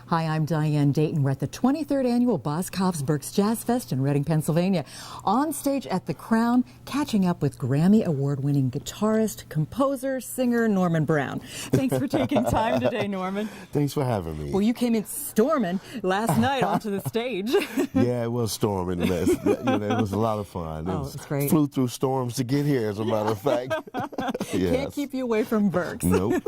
Hi, I'm Diane Dayton. We're at the 23rd Annual Boscov's Berks Jazz Fest in Reading, Pennsylvania. On stage at the Crown, catching up with Grammy Award-winning guitarist, composer, singer Norman Brown. Thanks for taking time today, Norman. Thanks for having me. Well, you came in storming last night onto the stage. Yeah, it was storming. It was a lot of fun. Oh, it was great. Flew through storms to get here, as a matter of fact. Yes. Can't keep you away from Berks. Nope.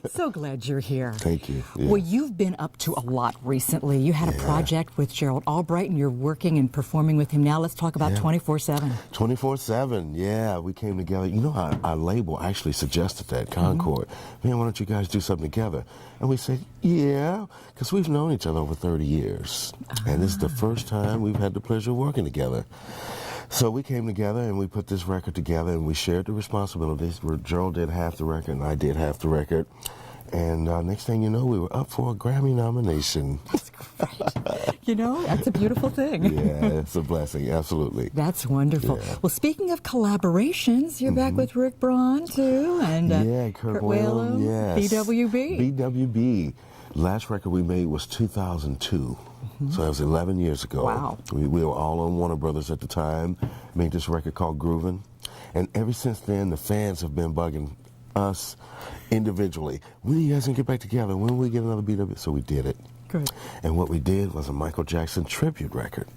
So glad you're here. Thank you. Yeah. Well, you've been up to a lot recently. You had a project with Gerald Albright, and you're working and performing with him now. Let's talk about 24/7. 24/7, yeah. We came together. You know, our label actually suggested that, Concord. Man, why don't you guys do something together? And we said, yeah, because we've known each other over 30 years. And this is the first time we've had the pleasure of working together. So we came together and we put this record together and we shared the responsibilities. Gerald did half the record and I did half the record. And next thing you know, we were up for a Grammy nomination. That's great. You know, that's a beautiful thing. Yeah, it's a blessing, absolutely. That's wonderful. Yeah. Well, speaking of collaborations, you're back with Rick Braun, too, and Kurt Whalum, yes. BWB. BWB. Last record we made was 2002. So that was 11 years ago. Wow. We were all on Warner Brothers at the time, made this record called Groovin'. And ever since then, the fans have been bugging us individually. When are you guys going to get back together? When will we get another BW? So we did it. Good. And what we did was a Michael Jackson tribute record.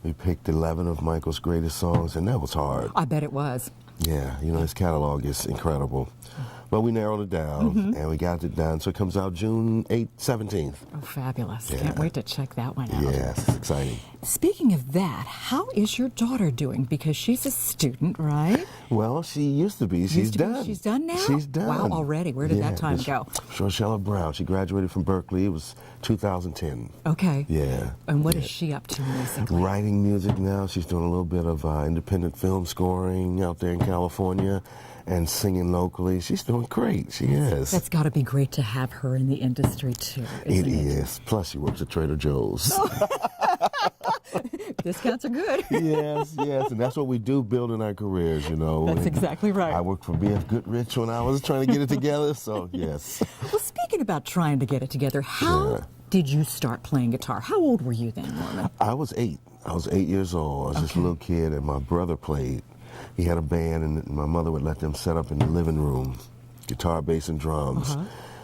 We picked 11 of Michael's greatest songs, and that was hard. I bet it was. Yeah, you know, his catalog is incredible. But we narrowed it down, and we got it done. So it comes out June 17th. Oh, fabulous. Yeah. Can't wait to check that one out. Yes, it's exciting. Speaking of that, how is your daughter doing? Because she's a student, right? Well, she used to be. She's done. She's done now? She's done. Wow, already. Where did that time go? Rochelle Brown. She graduated from Berkeley. It was 2010. Okay. Yeah. And what is she up to musically? Writing music now. She's doing a little bit of independent film scoring out there in California and singing locally. She's doing great. She is. That's got to be great to have her in the industry, too, isn't it? It is. Plus, she works at Trader Joe's. Discounts are good. Yes, and that's what we do, building our careers, you know. That's exactly right. I worked for B.F. Goodrich when I was trying to get it together, so yes. Well, speaking about trying to get it together, how did you start playing guitar? How old were you then, Norman? I was 8. I was 8 years old. I was just a little kid, and my brother played. He had a band, and my mother would let them set up in the living room, guitar, bass, and drums.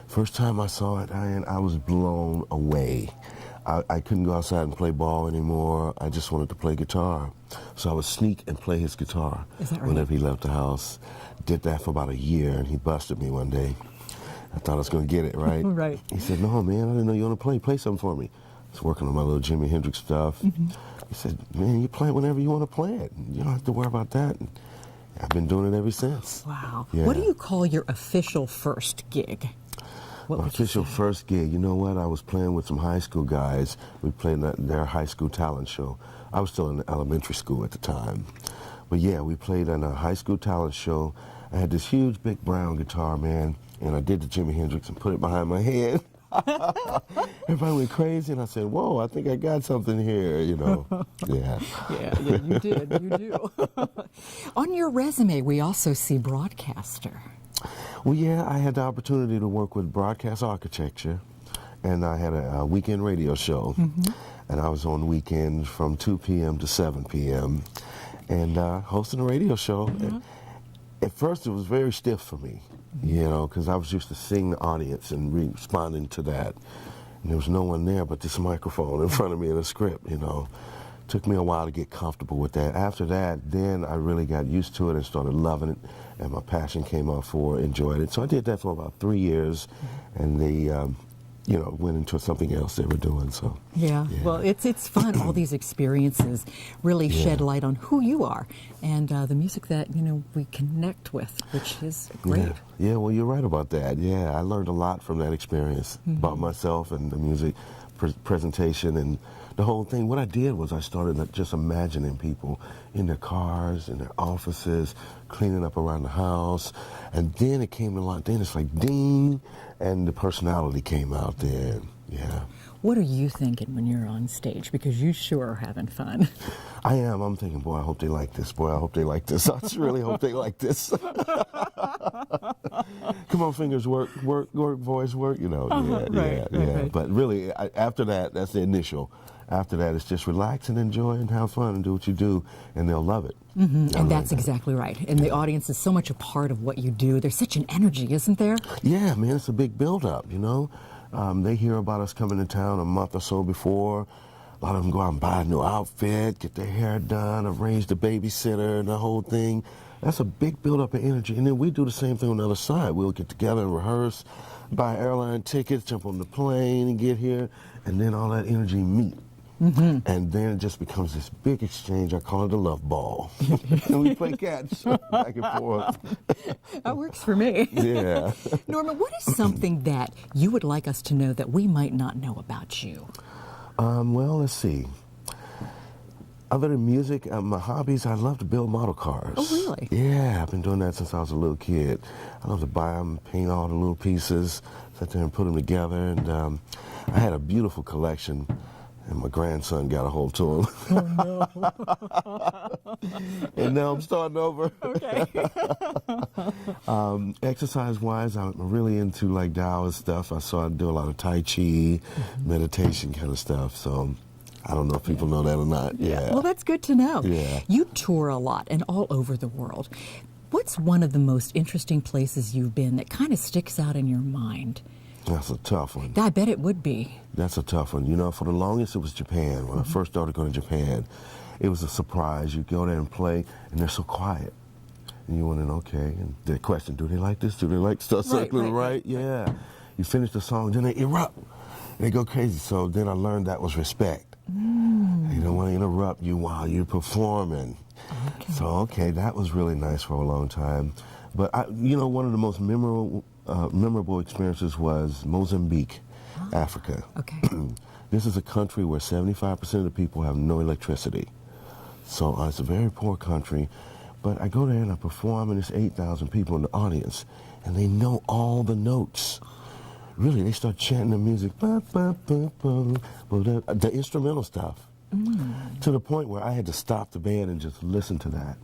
First time I saw it, Diane, I was blown away. I couldn't go outside and play ball anymore. I just wanted to play guitar. So I would sneak and play his guitar whenever he left the house. Did that for about a year, and he busted me one day. I thought I was going to get it, right? Right. He said, no, man, I didn't know you want to play. Play something for me. I was working on my little Jimi Hendrix stuff. He said, man, you play it whenever you want to play it. You don't have to worry about that. And I've been doing it ever since. Wow. Yeah. What do you call your official first gig? My official first gig, you know what? I was playing with some high school guys. We played their high school talent show. I was still in elementary school at the time. But yeah, we played in a high school talent show. I had this huge big brown guitar, man, and I did the Jimi Hendrix and put it behind my head. Everybody went crazy, and I said, whoa, I think I got something here, you know. Yeah, you did. You do. On your resume, we also see broadcaster. Well, yeah, I had the opportunity to work with broadcast architecture, and I had a weekend radio show, and I was on weekends from 2 p.m. to 7 p.m., and hosting a radio show. At first, it was very stiff for me, you know, because I was used to seeing the audience and responding to that. And there was no one there but this microphone in front of me and a script, you know. Took me a while to get comfortable with that. After that, then I really got used to it and started loving it, and my passion came out for it, enjoyed it. So I did that for about 3 years, and they, you know, went into something else they were doing. So yeah. Well, it's fun. All these experiences really shed light on who you are and the music that, you know, we connect with, which is great. Yeah, well, you're right about that. Yeah, I learned a lot from that experience about myself and the music presentation and the whole thing. What I did was I started just imagining people in their cars, in their offices, cleaning up around the house, and then it came a lot. Then it's like ding, and the personality came out there. Yeah. What are you thinking when you're on stage? Because you sure are having fun. I am. I'm thinking, boy, I hope they like this. Boy, I hope they like this. I just really hope they like this. Come on, fingers, work, voice, work. You know, Right. But really, after that, that's the initial. After that, it's just relax and enjoy and have fun and do what you do, and they'll love it. And that's exactly right. And the audience is so much a part of what you do. There's such an energy, isn't there? Yeah, man, it's a big build-up, you know. They hear about us coming to town a month or so before. A lot of them go out and buy a new outfit, get their hair done, arrange the babysitter and the whole thing. That's a big build-up of energy. And then we do the same thing on the other side. We'll get together and rehearse, buy airline tickets, jump on the plane and get here, and then all that energy meet. And then it just becomes this big exchange. I call it a love ball. And we play catch back and forth. That works for me. Yeah. Norman, what is something that you would like us to know that we might not know about you? Well, let's see. Other than music, my hobbies, I love to build model cars. Oh, really? Yeah, I've been doing that since I was a little kid. I love to buy them, paint all the little pieces, sit there and put them together. And I had a beautiful collection. And my grandson got a hold to him. Oh, no. And now I'm starting over. Okay. Exercise-wise, I'm really into like Taoist stuff. I do a lot of Tai Chi, meditation kind of stuff. So I don't know if people know that or not. Yeah. Well, that's good to know. Yeah. You tour a lot and all over the world. What's one of the most interesting places you've been that kind of sticks out in your mind? That's a tough one. I bet it would be. That's a tough one. You know, for the longest, it was Japan. When I first started going to Japan, it was a surprise. You go there and play, and they're so quiet. And you wonder, okay, and the question, do they like this? Do they like stuff circling right? Yeah. You finish the song, then they erupt. They go crazy. So then I learned that was respect. You don't want to interrupt you while you're performing. Okay. So, okay, that was really nice for a long time. But, you know, one of the most memorable experiences was Mozambique, Africa. Okay. This is a country where 75% of the people have no electricity. So it's a very poor country. But I go there and I perform, and there's 8,000 people in the audience, and they know all the notes. Really, they start chanting the music, the instrumental stuff, to the point where I had to stop the band and just listen to that.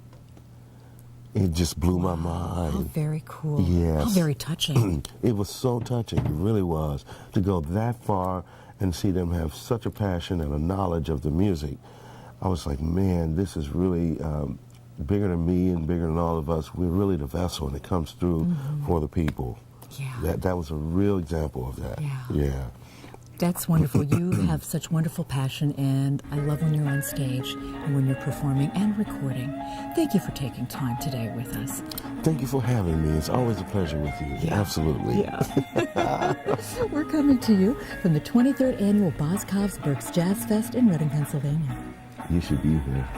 It just blew my mind. How very cool. Yes. How very touching. It was so touching. It really was. To go that far and see them have such a passion and a knowledge of the music. I was like, man, this is really bigger than me and bigger than all of us. We're really the vessel, and it comes through for the people. Yeah. That was a real example of that. Yeah. That's wonderful. You have such wonderful passion, and I love when you're on stage and when you're performing and recording. Thank you for taking time today with us. Thank you for having me. It's always a pleasure with you. Yeah. Absolutely. Yeah. We're coming to you from the 23rd Annual Berks Jazz Fest in Reading, Pennsylvania. You should be here.